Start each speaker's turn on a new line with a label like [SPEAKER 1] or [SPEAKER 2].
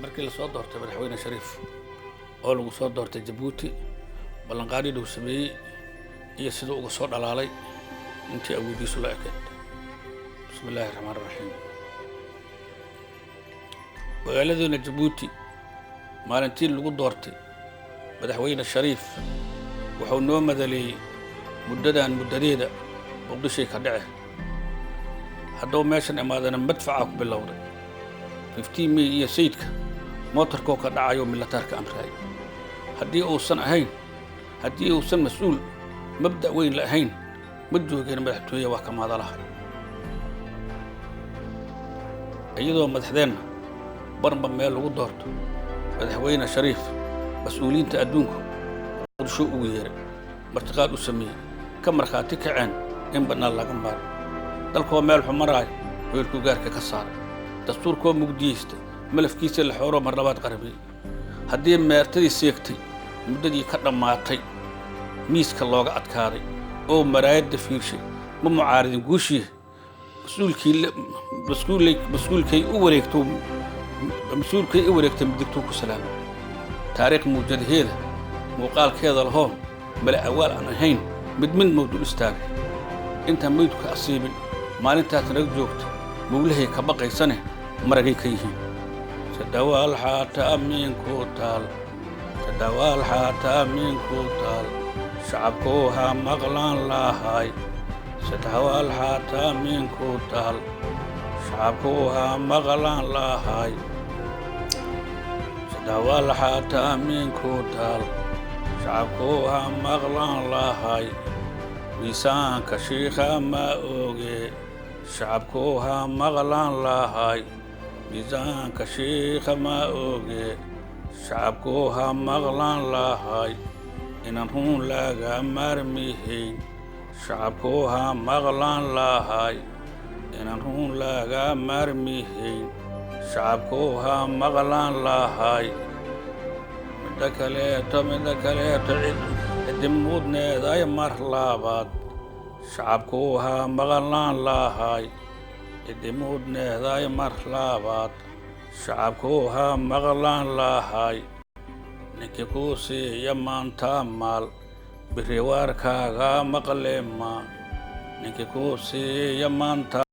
[SPEAKER 1] markii la soo doortay madaxweyne Shariif oo lagu soo doortay Djibouti ballanqaadii uu sameeyay iyo sida uu soo dhalaalay intii awoodiisu la ekeed bismillaahir rahmaanir rahiim magaaladuna Djibouti maalintii lagu doortay madaxweyne Shariif wuxuu noo madalay muddadeeda Muqdisho ka dhacay hadduu meeshan imaadana madfaca ku bilowday 15 May iyo sayidka mootarkoo ka dhacayo militaarka amray haddii uusan mas'uul mabda weyn la ahayn ma joogeen madaxtooyada wax ka maadalaha iyadoo madaxdeena barba meel lagu doorto madaxweyne Shariif mas'uuliyiinta adduunka qorsho ugu yeeray martiqaad u sameeyay ka markhaati kaceen in banaan laga maaro dalkoo meel xumaraay weelku gaarka ka saaray dastuurkoo mugdiyeystay malafkiisa la xooro mar labaad qarabay haddii meertadii seegtay muddadii ka dhammaatay miiska looga adkaaday oo maraayadda fiirshay ma mucaaridin guushii mas'uulkay u wareegtay midigtuu ku salaamay taariikh muujadaheeda muuqaalkeeda lahoon mala awaal aan ahayn mid mawduul istaagay intaan maydku ka asiibin maalintaas naga joogta mawlahay ka baqaysane maragay ka yihiin tadawaal xaataa miinku taal shacabkuu ha maqlaan lahay tadawaal xaataa miinku taal shacabkuu ha maqlaan lahay tadawaal xaataa miinku taal shacabkuu ha maqlaan lahay miisaanka shiikha ma oge shacabkuu ha maqlaan lahay miisaanka shiikha ma oge shacabkuu ha maqlaan lahay inaan run laga maarmihayn shacabkuu ha maqlaan lahay inaan run laga maarmihayn shacabkuu ha maqlaan lahay midda kaleeto ciddi mudneeday mar labaad shacabkuu ha maqlaan lahay ciddi mudneeday mar labaad shacabkuu ha maqlaan lahay ninkii kuu siiya maanta maal biri waarkaaga maqleema ninkii kuu siiya maanta